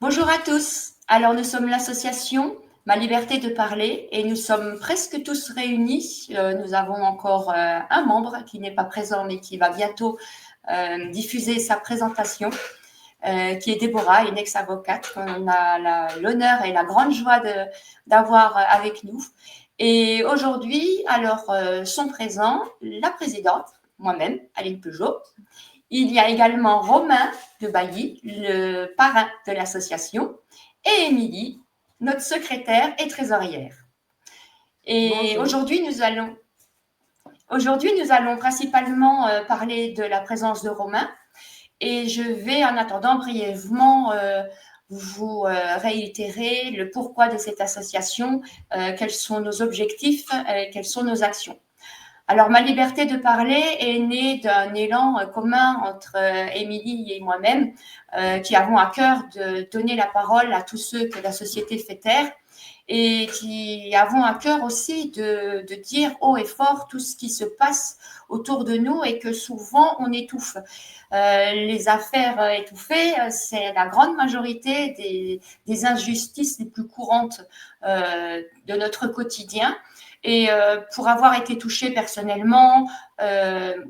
Bonjour à tous. Alors, nous sommes l'association Ma Liberté de Parler et nous sommes presque tous réunis. Nous avons encore un membre qui n'est pas présent mais qui va bientôt diffuser sa présentation, qui est Déborah, une ex-avocate qu'on a l'honneur et la grande joie d'avoir avec nous. Et aujourd'hui, alors, sont présents la présidente, moi-même, Aline Peugeot. Il y a également Romain de Bailly, le parrain de l'association, et Émilie, notre secrétaire et trésorière. Et aujourd'hui, nous allons principalement parler de la présence de Romain. Et je vais, en attendant, brièvement vous réitérer le pourquoi de cette association, quels sont nos objectifs, quelles sont nos actions. Alors, Ma Liberté de Parler est née d'un élan commun entre Émilie et moi-même, qui avons à cœur de donner la parole à tous ceux que la société fait taire et qui avons à cœur aussi de dire haut et fort tout ce qui se passe autour de nous et que souvent on étouffe. Les affaires étouffées, c'est la grande majorité des injustices les plus courantes de notre quotidien. Et pour avoir été touchée personnellement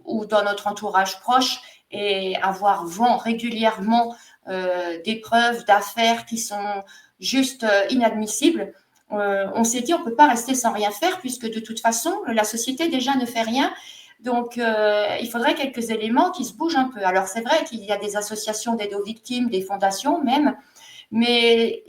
ou dans notre entourage proche et avoir vent régulièrement des preuves d'affaires qui sont juste inadmissibles, on s'est dit on ne peut pas rester sans rien faire puisque de toute façon, la société déjà ne fait rien. Donc, il faudrait quelques éléments qui se bougent un peu. Alors, c'est vrai qu'il y a des associations d'aide aux victimes, des fondations même, mais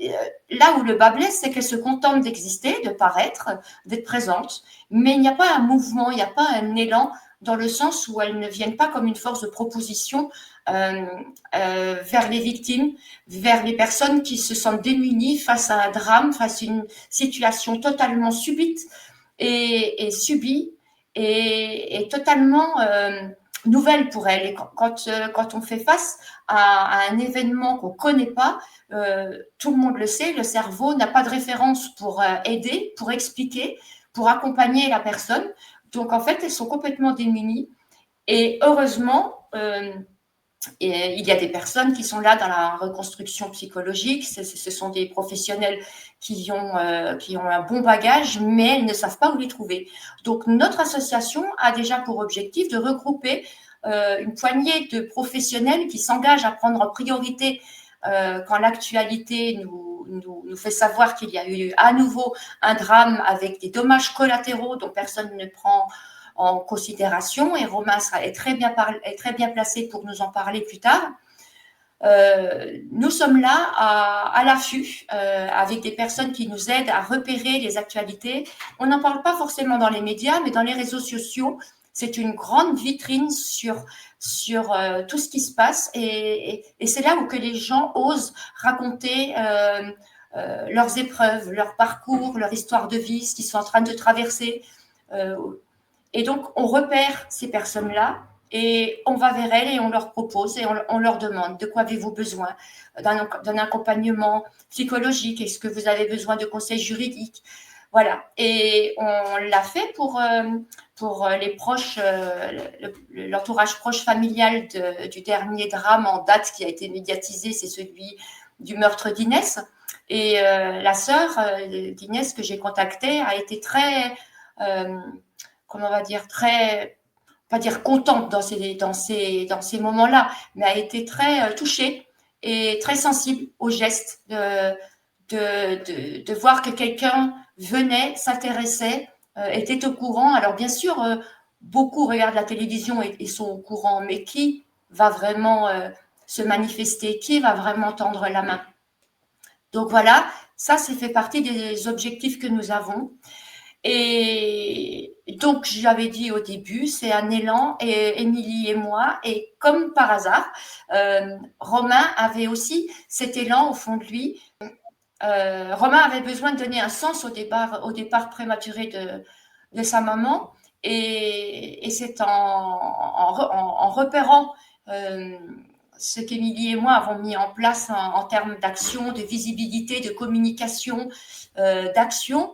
là où le bas blesse, c'est qu'elle se contente d'exister, de paraître, d'être présente, mais il n'y a pas un mouvement, il n'y a pas un élan dans le sens où elles ne viennent pas comme une force de proposition vers les victimes, vers les personnes qui se sentent démunies face à un drame, face à une situation totalement subite et subie et totalement nouvelle pour elles. Et quand on fait face à un événement qu'on ne connaît pas, tout le monde le sait, le cerveau n'a pas de référence pour aider, pour expliquer, pour accompagner la personne. Donc, en fait, elles sont complètement démunies. Et heureusement, il y a des personnes qui sont là dans la reconstruction psychologique. Ce sont des professionnels qui ont un bon bagage, mais elles ne savent pas où les trouver. Donc, notre association a déjà pour objectif de regrouper une poignée de professionnels qui s'engagent à prendre en priorité quand l'actualité nous fait savoir qu'il y a eu à nouveau un drame avec des dommages collatéraux dont personne ne prend en considération, et Romain est très bien placé pour nous en parler plus tard. Nous sommes là à l'affût avec des personnes qui nous aident à repérer les actualités. On n'en parle pas forcément dans les médias, mais dans les réseaux sociaux, c'est une grande vitrine sur tout ce qui se passe et c'est là où que les gens osent raconter leurs épreuves, leur parcours, leur histoire de vie, ce qu'ils sont en train de traverser. Et donc, on repère ces personnes-là et on va vers elles et on leur propose et on leur demande de quoi avez-vous besoin d'un accompagnement psychologique, est-ce que vous avez besoin de conseils juridiques, voilà. Et on l'a fait pour les proches, l'entourage proche familial du dernier drame en date qui a été médiatisé, c'est celui du meurtre d'Inès. Et la sœur d'Inès que j'ai contactée a été très comment on va dire, très, pas dire contente dans ces moments-là, mais a été très touchée et très sensible aux gestes de voir que quelqu'un venait, s'intéressait, était au courant. Alors bien sûr, beaucoup regardent la télévision et sont au courant, mais qui va vraiment se manifester, qui va vraiment tendre la main? Donc voilà, ça fait partie des objectifs que nous avons. Et donc, j'avais dit au début, c'est un élan, et Émilie et moi, et comme par hasard, Romain avait aussi cet élan au fond de lui. Romain avait besoin de donner un sens au départ prématuré de sa maman, et c'est en repérant ce qu'Émilie et moi avons mis en place en termes d'action, de visibilité, de communication, d'action,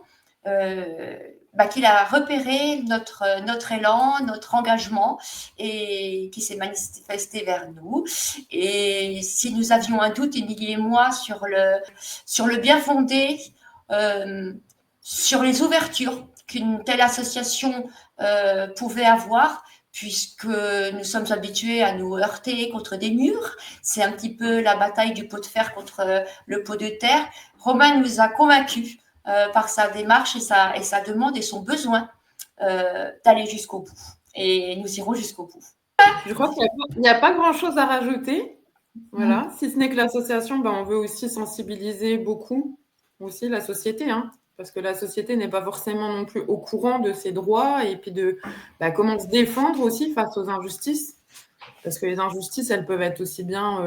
qu'il a repéré notre élan, notre engagement et qui s'est manifesté vers nous. Et si nous avions un doute, Émilie et moi, sur le bien fondé, sur les ouvertures qu'une telle association pouvait avoir, puisque nous sommes habitués à nous heurter contre des murs. C'est un petit peu la bataille du pot de fer contre le pot de terre. Romain nous a convaincus par sa démarche et sa demande et son besoin d'aller jusqu'au bout. Et nous irons jusqu'au bout. Je crois qu'il n'y a pas grand-chose à rajouter. Voilà. Si ce n'est que l'association, on veut aussi sensibiliser beaucoup aussi la société, parce que la société n'est pas forcément non plus au courant de ses droits et puis de comment se défendre aussi face aux injustices. Parce que les injustices, elles peuvent être aussi bien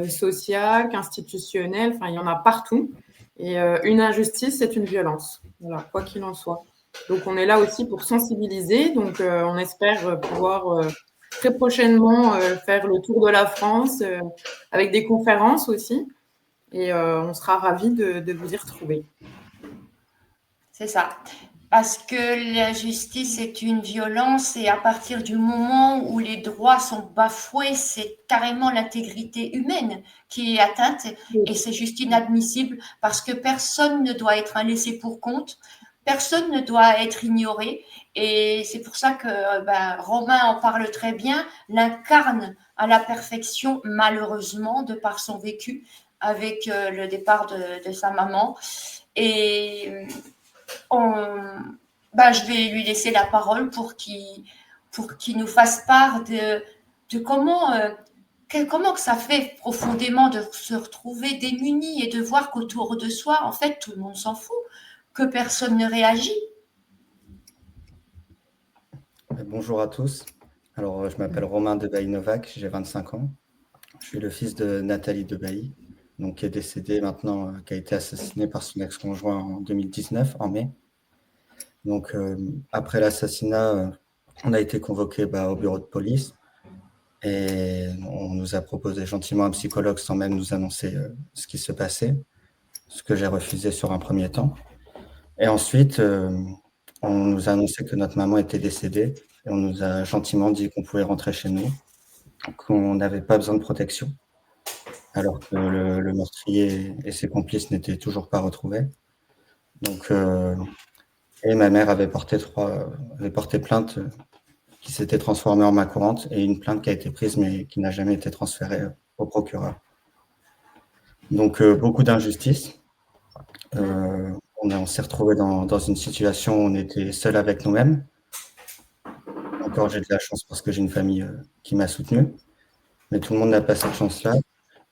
sociales qu'institutionnelles. Enfin, il y en a partout. Et une injustice, c'est une violence. Voilà, quoi qu'il en soit. Donc, on est là aussi pour sensibiliser. Donc, on espère pouvoir très prochainement faire le tour de la France avec des conférences aussi. Et on sera ravis de vous y retrouver. C'est ça. Parce que la justice est une violence et à partir du moment où les droits sont bafoués, c'est carrément l'intégrité humaine qui est atteinte et c'est juste inadmissible parce que personne ne doit être un laissé pour compte, personne ne doit être ignoré et c'est pour ça que Romain en parle très bien, l'incarne à la perfection malheureusement de par son vécu avec le départ de sa maman et je vais lui laisser la parole pour qu'il nous fasse part de comment que ça fait profondément de se retrouver démuni et de voir qu'autour de soi, en fait, tout le monde s'en fout, que personne ne réagit. Bonjour à tous. Alors, je m'appelle Romain Debailly-Novac, j'ai 25 ans. Je suis le fils de Nathalie Debailly, donc qui est décédée maintenant, qui a été assassinée par son ex-conjoint en 2019, en mai. Donc, après l'assassinat, on a été convoqué au bureau de police et on nous a proposé gentiment un psychologue sans même nous annoncer ce qui se passait, ce que j'ai refusé sur un premier temps. Et ensuite, on nous a annoncé que notre maman était décédée et on nous a gentiment dit qu'on pouvait rentrer chez nous, qu'on n'avait pas besoin de protection, alors que le meurtrier et ses complices n'étaient toujours pas retrouvés. Donc, et ma mère avait porté plainte qui s'était transformée en main courante et une plainte qui a été prise mais qui n'a jamais été transférée au procureur. Donc, beaucoup d'injustice. On s'est retrouvé dans une situation où on était seul avec nous-mêmes. Encore, j'ai de la chance parce que j'ai une famille qui m'a soutenu, mais tout le monde n'a pas cette chance-là.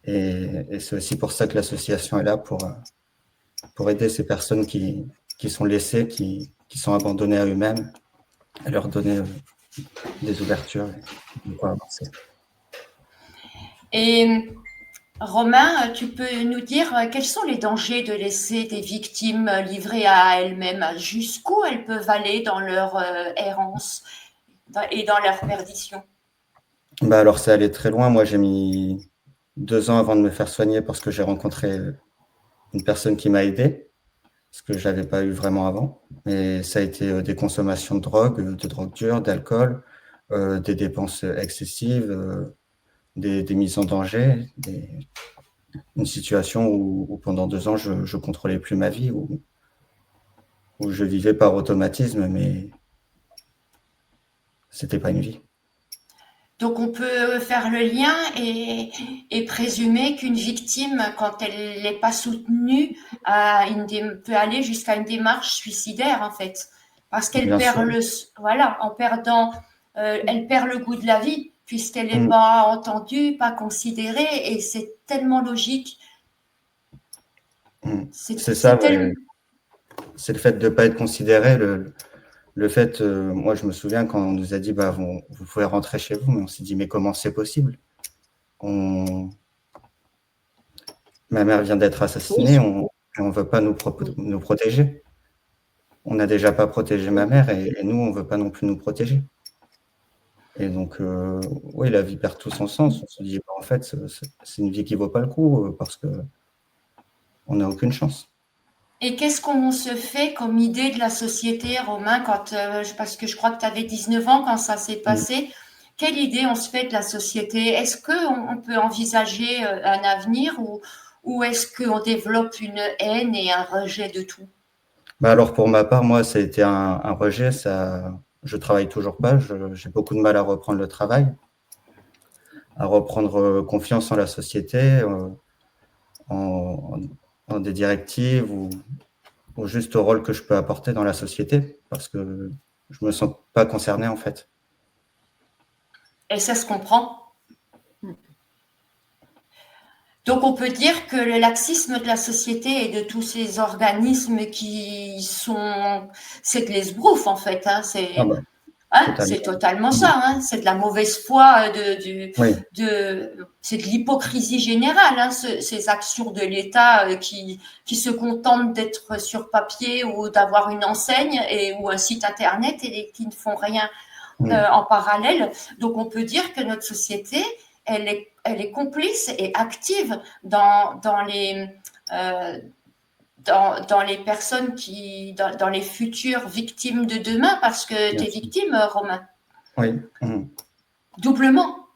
Et c'est aussi pour ça que l'association est là, pour aider ces personnes qui sont laissées, qui sont abandonnées à eux-mêmes, à leur donner des ouvertures et pouvoir avancer. Et Romain, tu peux nous dire quels sont les dangers de laisser des victimes livrées à elles-mêmes? Jusqu'où elles peuvent aller dans leur errance et dans leur perdition? Alors, c'est allé très loin. Moi, j'ai mis 2 ans avant de me faire soigner parce que j'ai rencontré une personne qui m'a aidé, ce que je n'avais pas eu vraiment avant. Mais ça a été des consommations de drogue dure, d'alcool, des dépenses excessives, des mises en danger, une situation où pendant 2 ans, je ne contrôlais plus ma vie, où je vivais par automatisme, mais ce n'était pas une vie. Donc on peut faire le lien et présumer qu'une victime, quand elle n'est pas soutenue, peut aller jusqu'à une démarche suicidaire en fait, parce qu'elle perd en perdant, elle perd le goût de la vie puisqu'elle n'est pas entendue, pas considérée, et c'est tellement logique. C'est ça, c'est le fait de ne pas être considéré. Le fait, moi je me souviens quand on nous a dit vous pouvez rentrer chez vous, mais on s'est dit mais comment c'est possible? Ma mère vient d'être assassinée, on ne veut pas nous protéger. On n'a déjà pas protégé ma mère et nous on ne veut pas non plus nous protéger. Et donc oui, la vie perd tout son sens. On se dit en fait c'est une vie qui ne vaut pas le coup parce que on n'a aucune chance. Et qu'est-ce qu'on se fait comme idée de la société, Romain, parce que je crois que tu avais 19 ans quand ça s'est Mm. passé. Quelle idée on se fait de la société? Est-ce qu'on peut envisager un avenir ou est-ce qu'on développe une haine et un rejet de tout? Bah alors pour ma part, moi, ça a été un rejet. Je travaille toujours pas. J'ai beaucoup de mal à reprendre le travail, à reprendre confiance en la société, en, en des directives ou juste au rôle que je peux apporter dans la société, parce que je me sens pas concerné en fait. Et ça se comprend. Donc, on peut dire que le laxisme de la société et de tous ces organismes c'est de l'esbrouf en fait. Ah bah, C'est totalement. totalement Mm. ça. C'est de la mauvaise foi, Oui, c'est de l'hypocrisie générale. Ces actions de l'État qui se contentent d'être sur papier ou d'avoir une enseigne ou un site internet et qui ne font rien en parallèle. Donc, on peut dire que notre société, elle est complice et active dans les personnes dans les futures victimes de demain, parce que tu es victime, Romain. oui. Doublement.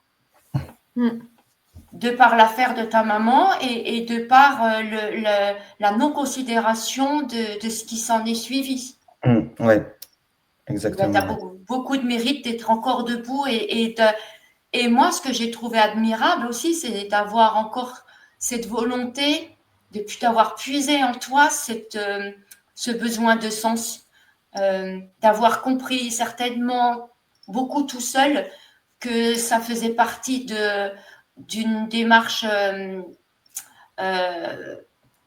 De par l'affaire de ta maman et de par la non-considération de ce qui s'en est suivi. Oui, exactement. Tu as beaucoup de mérite d'être encore debout et moi, ce que j'ai trouvé admirable aussi, c'est d'avoir encore cette volonté, depuis t'avoir puisé en toi ce besoin de sens, d'avoir compris certainement beaucoup tout seul que ça faisait partie d'une démarche de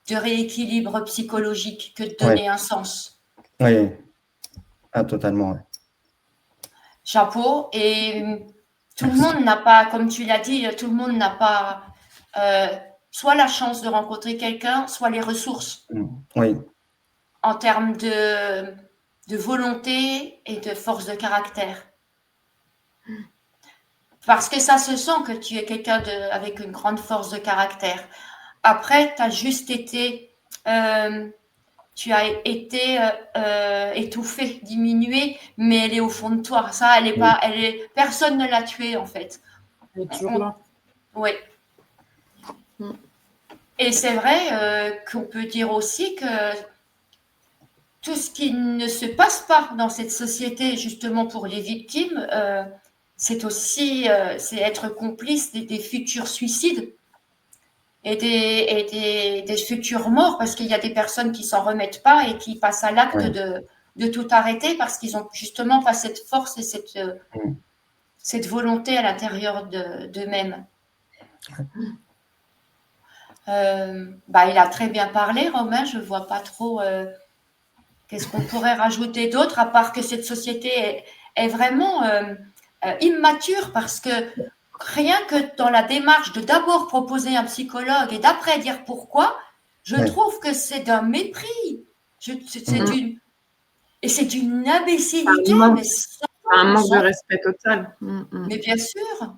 rééquilibre psychologique que de donner un sens. Oui, totalement. Ouais. Chapeau. Et tout le monde n'a pas, comme tu l'as dit, tout le monde n'a pas soit la chance de rencontrer quelqu'un, soit les ressources. Oui. En termes de volonté et de force de caractère. Parce que ça se sent que tu es quelqu'un avec une grande force de caractère. Après, tu as juste été, étouffé, diminué, mais elle est au fond de toi. Ça, personne ne l'a tuée en fait. Elle est toujours là. Oui. Et c'est vrai qu'on peut dire aussi que tout ce qui ne se passe pas dans cette société, justement pour les victimes, c'est aussi c'est être complice des futurs suicides et des futures morts, parce qu'il y a des personnes qui s'en remettent pas et qui passent à l'acte de tout arrêter parce qu'ils n'ont justement pas cette force et cette volonté à l'intérieur d'eux-mêmes. Il a très bien parlé, Romain. Je ne vois pas trop qu'est-ce qu'on pourrait rajouter d'autre, à part que cette société est vraiment immature, parce que rien que dans la démarche de d'abord proposer un psychologue et d'après dire pourquoi, je trouve que c'est d'un mépris. C'est d'une imbécilité. Un manque de respect total. Mais bien sûr.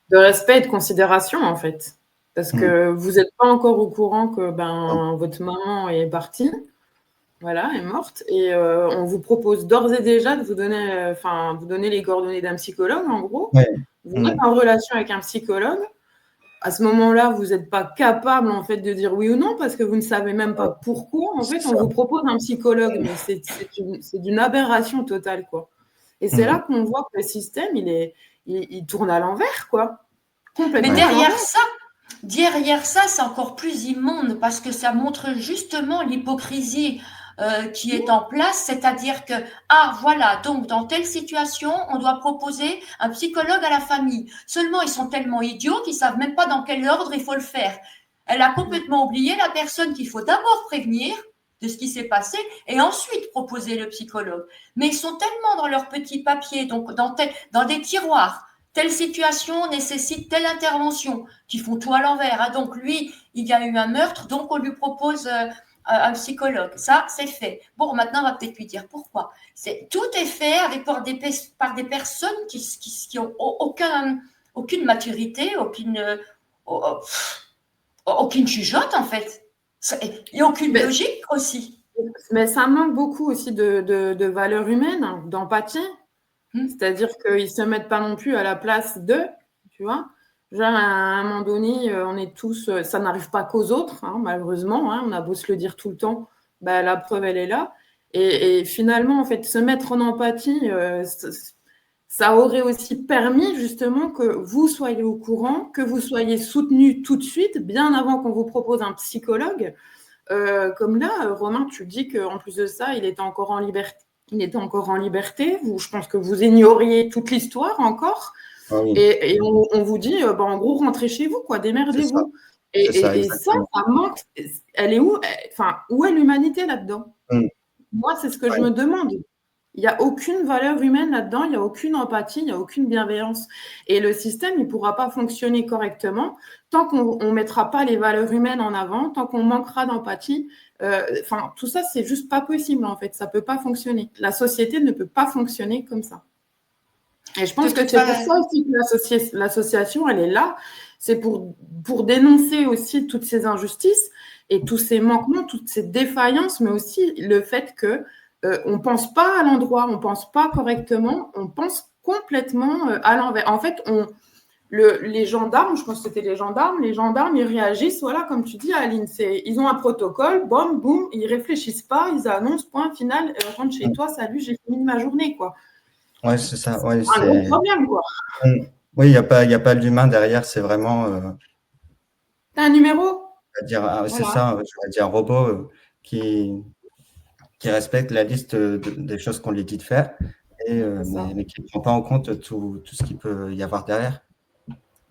De respect et de considération, en fait. Parce que vous n'êtes pas encore au courant que votre maman est partie, voilà, est morte, et on vous propose d'ores et déjà de vous donner les coordonnées d'un psychologue, en gros. Vous êtes en relation avec un psychologue. À ce moment-là, vous n'êtes pas capable, en fait, de dire oui ou non, parce que vous ne savez même pas pourquoi. En fait, on vous propose un psychologue, mais c'est d'une aberration totale, quoi. Et c'est là qu'on voit que le système, il tourne à l'envers, quoi. Mais derrière ça, c'est encore plus immonde, parce que ça montre justement l'hypocrisie qui est en place, c'est-à-dire que, voilà, donc dans telle situation, on doit proposer un psychologue à la famille. Seulement, ils sont tellement idiots qu'ils ne savent même pas dans quel ordre il faut le faire. Elle a complètement oublié la personne qu'il faut d'abord prévenir de ce qui s'est passé et ensuite proposer le psychologue. Mais ils sont tellement dans leurs petits papiers, donc dans des tiroirs. Telle situation nécessite telle intervention, qui font tout à l'envers. Donc lui, il y a eu un meurtre, donc on lui propose un psychologue. Ça, c'est fait. Bon, maintenant, on va peut-être lui dire pourquoi. Tout est fait par des personnes qui ont aucune maturité, aucune jugeote, en fait. Il n'y a aucune logique aussi. Mais ça manque beaucoup aussi de valeurs humaines, d'empathie. C'est-à-dire qu'ils ne se mettent pas non plus à la place d'eux, tu vois. Genre, à un moment donné, on est tous... ça n'arrive pas qu'aux autres, hein, malheureusement. Hein, on a beau se le dire tout le temps, bah, la preuve, elle est là. Et finalement, en fait, se mettre en empathie, ça aurait aussi permis justement que vous soyez au courant, que vous soyez soutenu tout de suite, bien avant qu'on vous propose un psychologue. Comme là, Romain, tu dis qu'en plus de ça, il était encore en liberté. Je pense que vous ignoriez toute l'histoire encore. Ah oui, Et on vous dit, en gros, rentrez chez vous, quoi, démerdez-vous. C'est ça, Et ça manque. Elle est où? Enfin, où est l'humanité là-dedans? Moi, c'est ce que je me demande. Il n'y a aucune valeur humaine là-dedans, il n'y a aucune empathie, il n'y a aucune bienveillance. Et le système, il ne pourra pas fonctionner correctement tant qu'on ne mettra pas les valeurs humaines en avant, tant qu'on manquera d'empathie. Tout ça, c'est juste pas possible, en fait. Ça ne peut pas fonctionner. La société ne peut pas fonctionner comme ça. Et je pense que c'est pour ça aussi que l'association, elle est là. C'est pour dénoncer aussi toutes ces injustices et tous ces manquements, toutes ces défaillances, mais aussi le fait que on ne pense pas à l'endroit, on ne pense pas correctement, on pense complètement à l'envers. En fait, les gendarmes, je pense que c'était les gendarmes, ils réagissent, voilà, comme tu dis, Aline, ils ont un protocole, boum, boum, ils ne réfléchissent pas, ils annoncent, point final, rentre chez toi, salut, j'ai fini ma journée, quoi. Ouais, c'est ça. Ouais, c'est un gros problème, quoi. Oui, il n'y a pas l'humain derrière, c'est vraiment... T'as un numéro? C'est ça, je vais dire un robot qui respecte la liste des choses qu'on lui dit de faire, mais qui ne prend pas en compte tout ce qu'il peut y avoir derrière.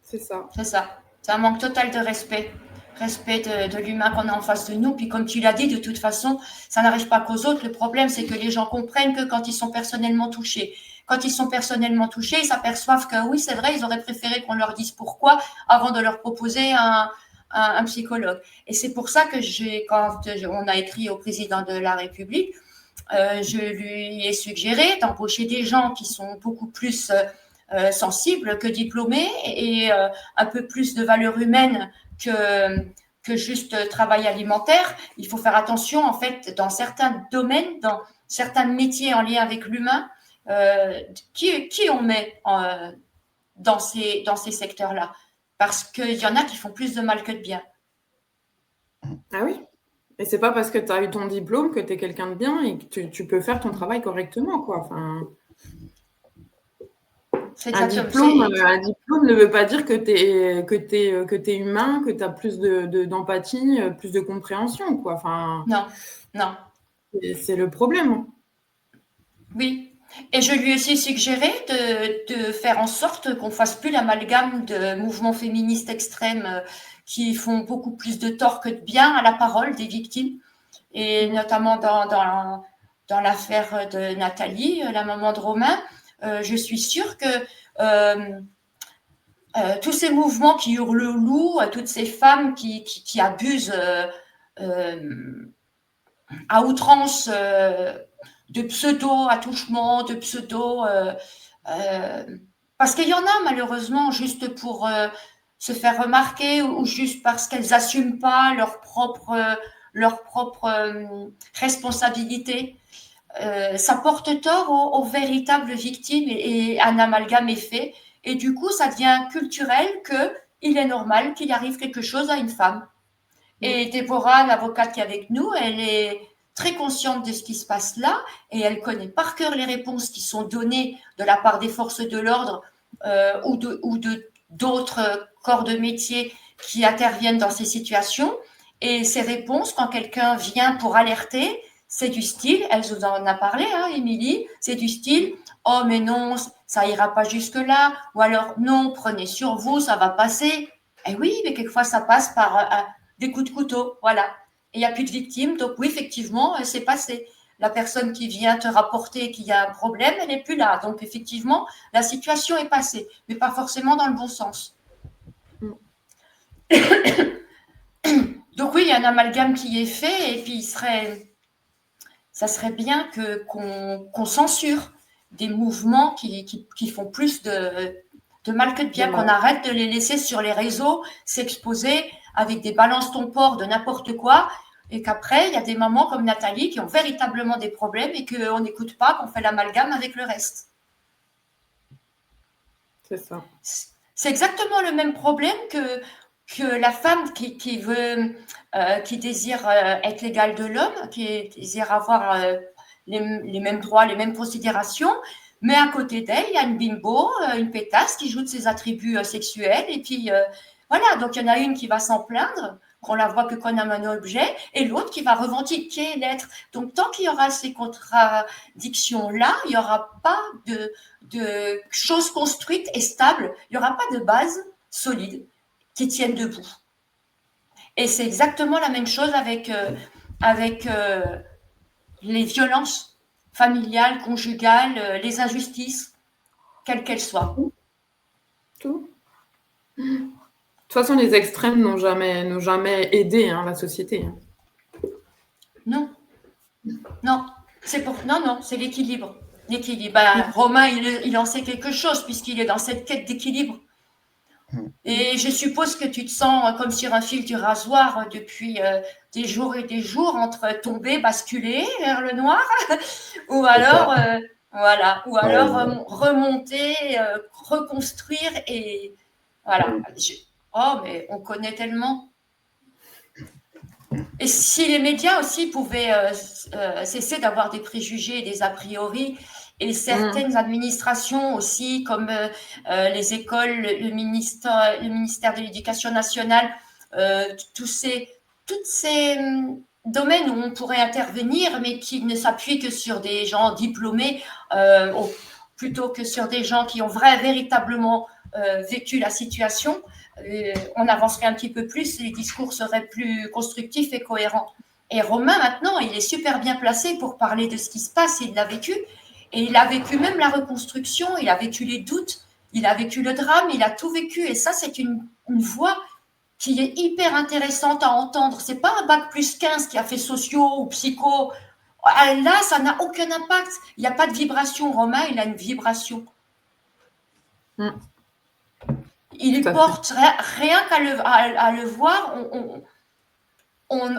C'est ça. C'est ça. C'est un manque total de respect. Respect de l'humain qu'on a en face de nous. Puis comme tu l'as dit, de toute façon, ça n'arrive pas qu'aux autres. Le problème, c'est que les gens comprennent que quand ils sont personnellement touchés. Quand ils sont personnellement touchés, ils s'aperçoivent que oui, c'est vrai, ils auraient préféré qu'on leur dise pourquoi avant de leur proposer un psychologue. Et c'est pour ça que quand on a écrit au président de la République, je lui ai suggéré d'embaucher des gens qui sont beaucoup plus sensibles que diplômés et un peu plus de valeur humaine que juste travail alimentaire. Il faut faire attention, en fait, dans certains domaines, dans certains métiers en lien avec l'humain, qui on met dans ces secteurs-là. Parce qu'il y en a qui font plus de mal que de bien. Ah oui. Et c'est pas parce que tu as eu ton diplôme que tu es quelqu'un de bien et que tu peux faire ton travail correctement, quoi. Enfin, un diplôme ne veut pas dire que tu es humain, que tu as plus d'empathie, plus de compréhension, quoi. Enfin, non. C'est le problème. Oui. Et je lui ai aussi suggéré de faire en sorte qu'on fasse plus l'amalgame de mouvements féministes extrêmes qui font beaucoup plus de tort que de bien à la parole des victimes. Et notamment dans l'affaire de Nathalie, la maman de Romain, je suis sûre que tous ces mouvements qui hurlent le loup, toutes ces femmes qui abusent à outrance de pseudo-attouchements, de pseudo... parce qu'il y en a malheureusement juste pour se faire remarquer ou juste parce qu'elles n'assument pas leur propre responsabilité. Ça porte tort aux véritables victimes et un amalgame est fait. Et du coup, ça devient culturel qu'il est normal qu'il arrive quelque chose à une femme. Et Déborah, l'avocate qui est avec nous, elle est très consciente de ce qui se passe là et elle connaît par cœur les réponses qui sont données de la part des forces de l'ordre ou d'autres corps de métier qui interviennent dans ces situations. Et ces réponses, quand quelqu'un vient pour alerter, c'est du style, elle vous en a parlé, Émilie, c'est du style « Oh mais non, ça ira pas jusque-là » ou alors « Non, prenez sur vous, ça va passer ». Eh oui, mais quelquefois ça passe par des coups de couteau, voilà. Et il n'y a plus de victimes, donc oui, effectivement, c'est passé. La personne qui vient te rapporter qu'il y a un problème, elle n'est plus là. Donc effectivement, la situation est passée, mais pas forcément dans le bon sens. Donc oui, il y a un amalgame qui est fait et puis ça serait bien qu'on censure des mouvements qui font plus de mal que de bien, qu'on arrête de les laisser sur les réseaux s'exposer avec des balances ton porc de n'importe quoi. Et qu'après, il y a des mamans comme Nathalie qui ont véritablement des problèmes et qu'on n'écoute pas, qu'on fait l'amalgame avec le reste. C'est ça. C'est exactement le même problème que la femme qui veut, qui désire être l'égale de l'homme, qui désire avoir les mêmes droits, les mêmes considérations, mais à côté d'elle, il y a une bimbo, une pétasse qui joue de ses attributs sexuels. Et puis, voilà, donc il y en a une qui va s'en plaindre, qu'on la voit que comme un objet, et l'autre qui va revendiquer l'être. Donc, tant qu'il y aura ces contradictions-là, il n'y aura pas de choses construites et stables, il n'y aura pas de base solide qui tienne debout. Et c'est exactement la même chose avec les violences familiales, conjugales, les injustices, quelles qu'elles soient. Tout. De toute façon, les extrêmes n'ont jamais aidé la société. Non, c'est l'équilibre. Romain, il en sait quelque chose puisqu'il est dans cette quête d'équilibre. Et je suppose que tu te sens comme sur un fil du rasoir depuis des jours et des jours entre tomber, basculer vers le noir, ou alors, remonter, reconstruire et voilà. Mais on connaît tellement. Et si les médias aussi pouvaient cesser d'avoir des préjugés et des a priori, et certaines administrations aussi, comme les écoles, le ministère de l'Éducation nationale, tous ces domaines où on pourrait intervenir, mais qui ne s'appuient que sur des gens diplômés, plutôt que sur des gens qui ont véritablement vécu la situation, on avancerait un petit peu plus, les discours seraient plus constructifs et cohérents. Et Romain, maintenant, il est super bien placé pour parler de ce qui se passe, il l'a vécu. Et il a vécu même la reconstruction, il a vécu les doutes, il a vécu le drame, il a tout vécu. Et ça, c'est une voix qui est hyper intéressante à entendre. C'est pas un bac plus 15 qui a fait sociaux ou psycho. Là, ça n'a aucun impact. Il n'y a pas de vibration. Romain, il a une vibration. Il porte, rien qu'à le voir, on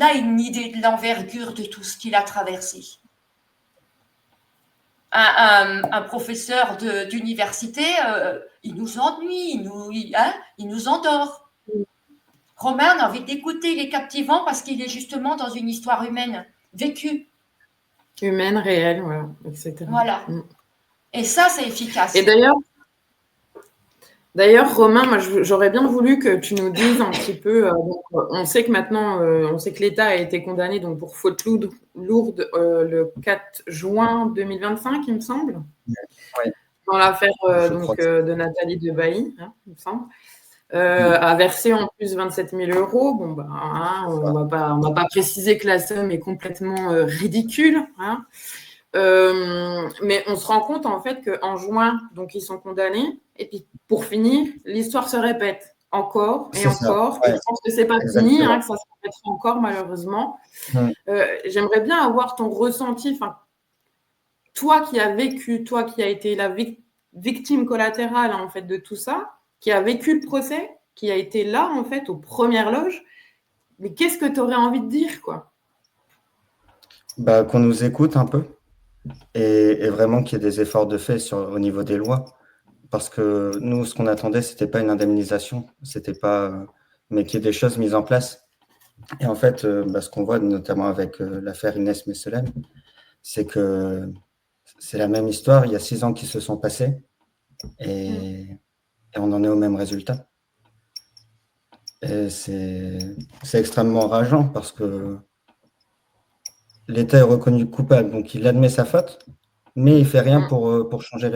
a une idée de l'envergure de tout ce qu'il a traversé. Un professeur d'université, il nous ennuie, il nous endort. Romain, on a envie d'écouter, il est captivant parce qu'il est justement dans une histoire humaine, vécue. Humaine, réelle, voilà, etc. Voilà. Et ça, c'est efficace. Et D'ailleurs, Romain, moi, j'aurais bien voulu que tu nous dises un petit peu. On sait que maintenant, on sait que l'État a été condamné donc pour faute lourde le 4 juin 2025, il me semble. Oui. Dans l'affaire de Nathalie de Bailly, il me semble. A versé en plus 27 000 euros. Bon, on va pas préciser que la somme est complètement ridicule. Mais on se rend compte en fait qu'en juin, donc ils sont condamnés. Et puis pour finir, l'histoire se répète encore et encore. Ouais. Et je pense que c'est pas fini, que ça se répétera encore malheureusement. J'aimerais bien avoir ton ressenti. Toi qui as vécu, toi qui as été la victime collatérale en fait de tout ça, qui a vécu le procès, qui a été là en fait aux premières loges. Mais qu'est-ce que tu aurais envie de dire, quoi ? Qu'on nous écoute un peu. Et vraiment qu'il y ait des efforts de fait au niveau des lois. Parce que nous, ce qu'on attendait, ce n'était pas une indemnisation, mais qu'il y ait des choses mises en place. Et en fait, ce qu'on voit notamment avec l'affaire Inès Messelem, c'est que c'est la même histoire. Il y a 6 ans qui se sont passés et on en est au même résultat. Et c'est extrêmement rageant parce que l'État est reconnu coupable, donc il admet sa faute, mais il ne fait rien pour changer.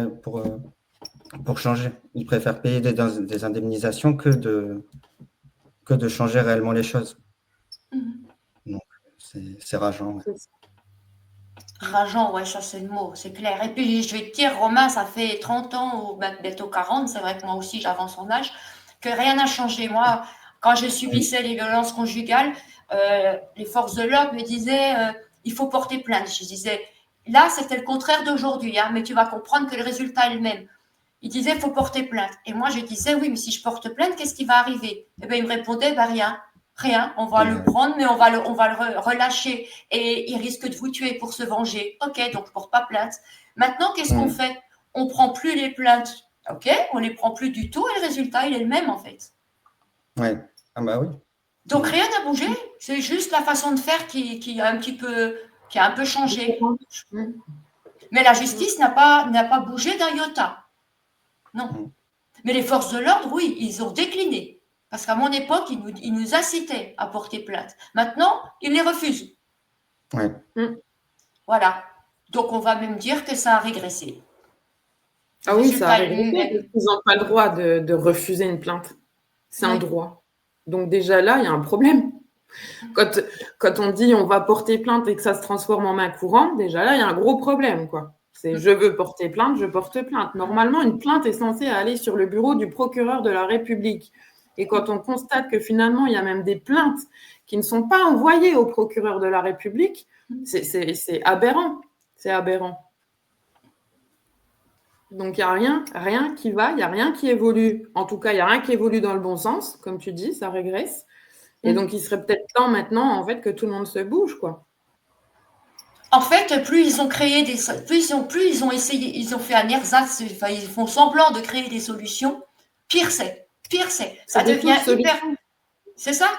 Pour changer. Il préfère payer des indemnisations que de changer réellement les choses. Donc, c'est rageant. Ouais. Rageant, ouais, ça c'est le mot, c'est clair. Et puis, je vais te dire, Romain, ça fait 30 ans, ou bientôt 40, c'est vrai que moi aussi, j'avance en âge, que rien n'a changé. Moi, quand je subissais les violences conjugales, les forces de l'ordre me disaient il faut porter plainte. Je disais, là, c'était le contraire d'aujourd'hui, mais tu vas comprendre que le résultat est le même. Il disait, il faut porter plainte. Et moi, je disais, oui, mais si je porte plainte, qu'est-ce qui va arriver ? Eh bien, il me répondait, rien. Rien, on va le prendre, mais on va le relâcher et il risque de vous tuer pour se venger. Ok, donc je ne porte pas plainte. Maintenant, qu'est-ce qu'on fait? On ne prend plus les plaintes. Ok, on ne les prend plus du tout et le résultat, il est le même en fait. Ouais. Ah bah oui. Donc rien n'a bougé, c'est juste la façon de faire qui a un peu changé. Mais la justice n'a pas bougé d'un iota. Non. Mais les forces de l'ordre, oui, ils ont décliné. Parce qu'à mon époque, ils nous incitaient à porter plainte. Maintenant, ils les refusent. Ouais. Voilà. Donc, on va même dire que ça a régressé. Ah oui, ça a régressé. Ils n'ont pas le droit de refuser une plainte. C'est un droit. Donc déjà là, il y a un problème. Quand on dit on va porter plainte et que ça se transforme en main courante, déjà là, il y a un gros problème, quoi. C'est je veux porter plainte, je porte plainte. Normalement, une plainte est censée aller sur le bureau du procureur de la République. Et quand on constate que finalement, il y a même des plaintes qui ne sont pas envoyées au procureur de la République, c'est aberrant. C'est aberrant. Donc, il n'y a rien qui va, il n'y a rien qui évolue. En tout cas, il n'y a rien qui évolue dans le bon sens. Comme tu dis, ça régresse. Et donc, il serait peut-être temps maintenant, en fait, que tout le monde se bouge, quoi. En fait, plus ils ont essayé, ils ont fait un ersatz, enfin, ils font semblant de créer des solutions, pire c'est. Ça devient hyper. C'est ça,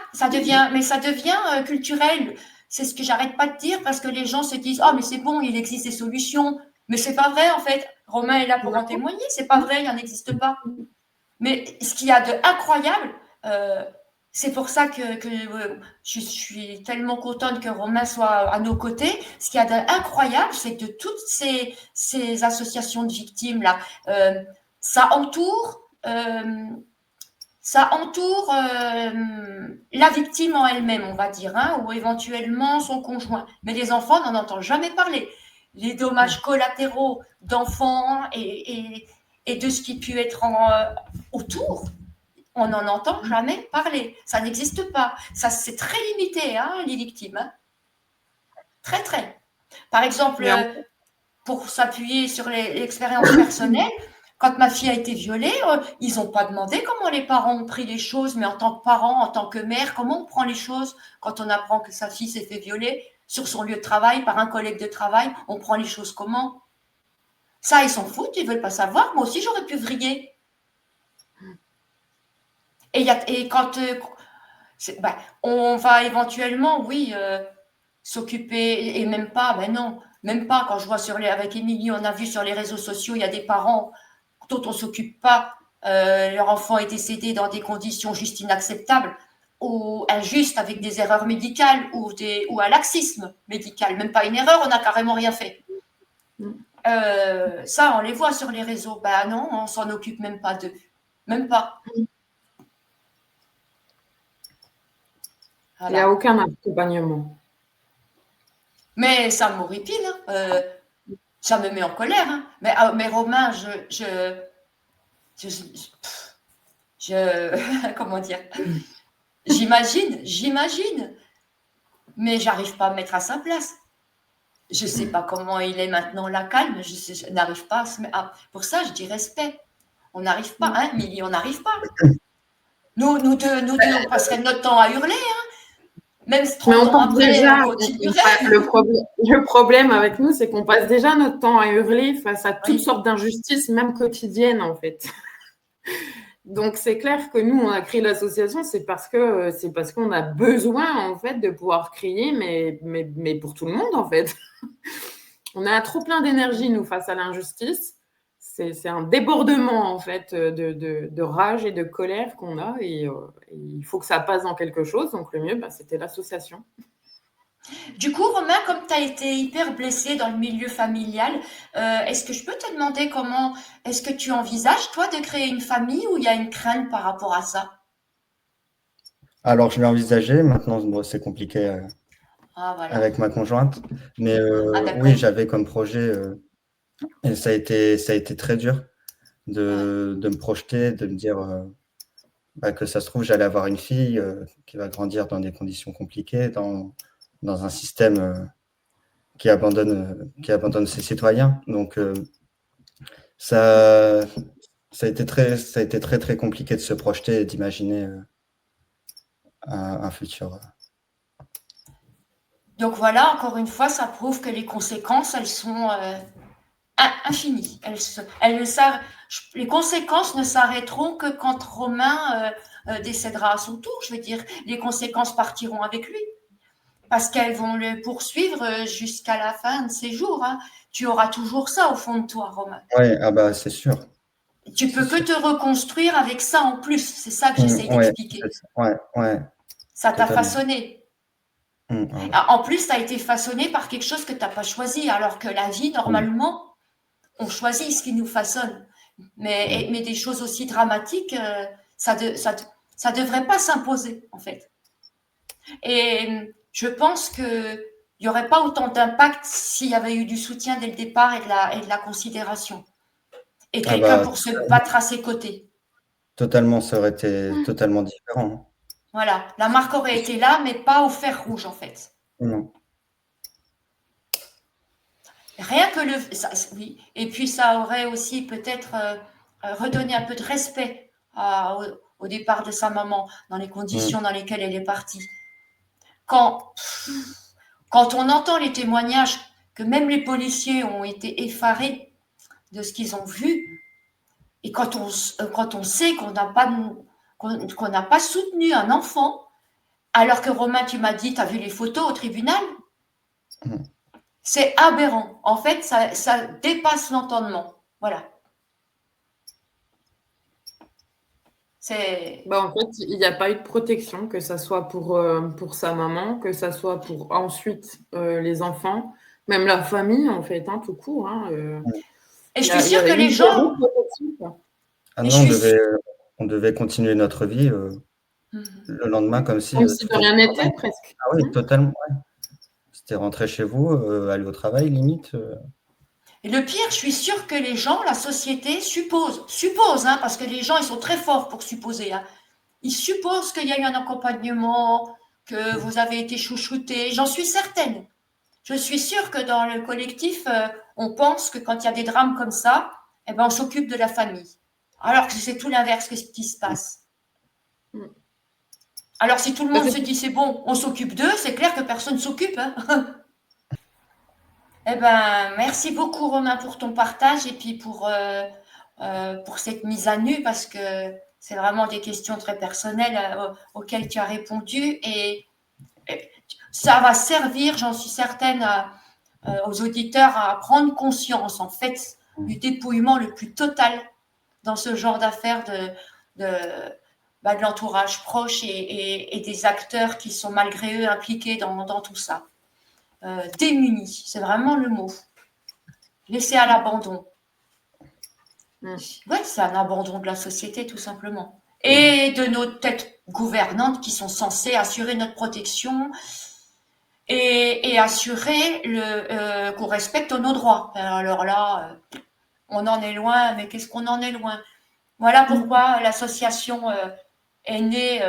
mais ça devient culturel. C'est ce que j'arrête pas de dire parce que les gens se disent, oh, mais c'est bon, il existe des solutions. Mais c'est pas vrai, en fait. Romain est là pour en témoigner. C'est pas vrai, il n'en existe pas. Mais ce qu'il y a de incroyable, c'est pour ça que je suis tellement contente que Romain soit à nos côtés. Ce qu'il y a d'incroyable, c'est que de toutes ces associations de victimes-là, ça entoure la victime en elle-même, on va dire, hein, ou éventuellement son conjoint. Mais les enfants, on n'en entend jamais parler. Les dommages collatéraux d'enfants et de ce qui peut être autour, on n'en entend jamais parler. Ça n'existe pas. Ça, c'est très limité, hein, les victimes. Hein. Très, très. Par exemple, pour s'appuyer sur l'expérience personnelle, quand ma fille a été violée, ils n'ont pas demandé comment les parents ont pris les choses, mais en tant que parent, en tant que mère, comment on prend les choses quand on apprend que sa fille s'est fait violer sur son lieu de travail par un collègue de travail, on prend les choses comment? Ça, ils s'en foutent, ils ne veulent pas savoir. Moi aussi, j'aurais pu vriller. Et quand on va éventuellement, oui, s'occuper, et même pas, non, même pas. Quand je vois avec Émilie, on a vu sur les réseaux sociaux, il y a des parents dont on ne s'occupe pas, leur enfant est décédé dans des conditions juste inacceptables ou injustes avec des erreurs médicales ou un laxisme médical, même pas une erreur, on n'a carrément rien fait. Ça, on les voit sur les réseaux. Non, on s'en occupe même pas d'eux. Même pas. Voilà. Il n'y a aucun accompagnement. Mais ça m'horripile. Hein. Ça me met en colère. Hein. Mais Romain, comment dire? J'imagine. Mais j'arrive pas à me mettre à sa place. Je sais pas comment il est maintenant, la calme. Je n'arrive pas à se mettre. Pour ça, je dis respect. On n'arrive pas, hein, Milly, on n'arrive pas. Nous deux, on passerait notre temps à hurler, hein. Même 30 ans après, déjà, le problème avec nous, c'est qu'on passe déjà notre temps à hurler face à toutes sortes d'injustices, même quotidiennes, en fait. Donc, c'est clair que nous, on a créé l'association, c'est parce qu'on a besoin, en fait, de pouvoir crier, mais pour tout le monde, en fait. On a un trop plein d'énergie, nous, face à l'injustice. C'est un débordement, en fait, de rage et de colère qu'on a. Et il faut que ça passe dans quelque chose. Donc, le mieux, c'était l'association. Du coup, Romain, comme tu as été hyper blessé dans le milieu familial, est-ce que je peux te demander comment est-ce que tu envisages, toi, de créer une famille ou il y a une crainte par rapport à ça? Alors, je l'ai envisagé. Maintenant, c'est compliqué voilà. Avec ma conjointe. Mais oui, j'avais comme projet, et ça a été très dur de me projeter, de me dire que ça se trouve, j'allais avoir une fille qui va grandir dans des conditions compliquées, dans un système qui abandonne ses citoyens. Donc, ça a été très, très compliqué de se projeter et d'imaginer un futur. Donc voilà, encore une fois, ça prouve que les conséquences, elles sont infinies. Les conséquences ne s'arrêteront que quand Romain décédera à son tour. Je veux dire, les conséquences partiront avec lui. Parce qu'elles vont le poursuivre jusqu'à la fin de ses jours. Hein. Tu auras toujours ça au fond de toi, Romain. Oui, ah bah, c'est sûr. Tu peux que te reconstruire avec ça en plus. C'est ça que j'essaye d'expliquer. Ouais. Ça t'a Totalement. façonné. Ouais. En plus, tu as été façonné par quelque chose que tu n'as pas choisi, alors que la vie, normalement, on choisit ce qui nous façonne. Mais des choses aussi dramatiques, ça devrait pas s'imposer, en fait. Et je pense qu'il n'y aurait pas autant d'impact s'il y avait eu du soutien dès le départ et de la considération. Et quelqu'un pour se battre à ses côtés. Totalement, ça aurait été totalement différent. Voilà, la marque aurait été là, mais pas au fer rouge, en fait. Non. Rien que oui. Et puis ça aurait aussi peut-être redonné un peu de respect au départ de sa maman, dans les conditions dans lesquelles elle est partie. Quand on entend les témoignages, que même les policiers ont été effarés de ce qu'ils ont vu, et quand on sait qu'on n'a pas soutenu un enfant, alors que Romain, tu m'as dit, tu as vu les photos au tribunal, c'est aberrant. En fait, ça dépasse l'entendement. Voilà. En fait, il n'y a pas eu de protection, que ça soit pour sa maman, que ça soit pour ensuite les enfants, même la famille, en fait, tout court. Et je suis sûre que les gens... Ah non, on devait continuer notre vie le lendemain comme si... Comme si de rien n'était, presque. Ah oui, totalement. Ouais. C'était rentrer chez vous, aller au travail, limite. Et le pire, je suis sûre que les gens, la société, suppose, parce que les gens, ils sont très forts pour supposer. Ils supposent qu'il y a eu un accompagnement, que vous avez été chouchouté. J'en suis certaine. Je suis sûre que dans le collectif, on pense que quand il y a des drames comme ça, on s'occupe de la famille. Alors que c'est tout l'inverse que ce qui se passe. Alors si tout le monde se dit c'est bon, on s'occupe d'eux, c'est clair que personne ne s'occupe. Merci beaucoup Romain pour ton partage et puis pour cette mise à nu parce que c'est vraiment des questions très personnelles auxquelles tu as répondu et ça va servir, j'en suis certaine, aux auditeurs à prendre conscience en fait du dépouillement le plus total dans ce genre d'affaires de l'entourage proche et des acteurs qui sont malgré eux impliqués dans tout ça. Démunis, c'est vraiment le mot. Laissés à l'abandon. Ouais, c'est un abandon de la société tout simplement. Et de nos têtes gouvernantes qui sont censées assurer notre protection et assurer qu'on respecte nos droits. Alors là, on en est loin, mais qu'est-ce qu'on en est loin? Voilà pourquoi l'association est née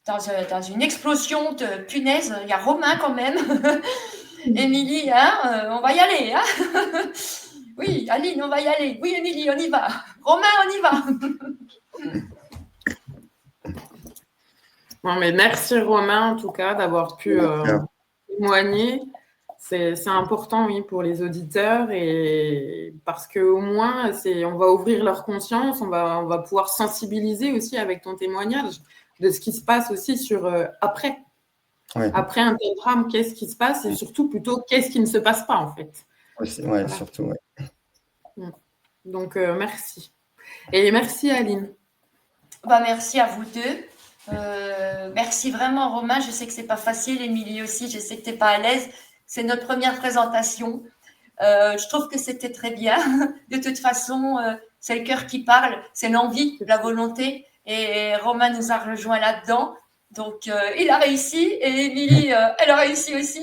dans une explosion de punaises. Il y a Romain quand même. Émilie, on va y aller. Oui, Aline, on va y aller. Oui, Émilie, on y va. Romain, on y va. Mais merci Romain en tout cas d'avoir pu témoigner. C'est important, oui, pour les auditeurs et parce qu'au moins, on va ouvrir leur conscience, on va pouvoir sensibiliser aussi avec ton témoignage de ce qui se passe aussi après. Ouais. Après un tel drame, qu'est-ce qui se passe et surtout plutôt qu'est-ce qui ne se passe pas en fait. Voilà. Surtout, ouais. Donc, merci. Et merci Aline. Merci à vous deux. Merci vraiment Romain, je sais que c'est pas facile, Émilie aussi, je sais que tu n'es pas à l'aise. C'est notre première présentation. Je trouve que c'était très bien. De toute façon, c'est le cœur qui parle, c'est l'envie, la volonté. Et Romain nous a rejoints là-dedans. Donc, il a réussi et Émilie, elle a réussi aussi.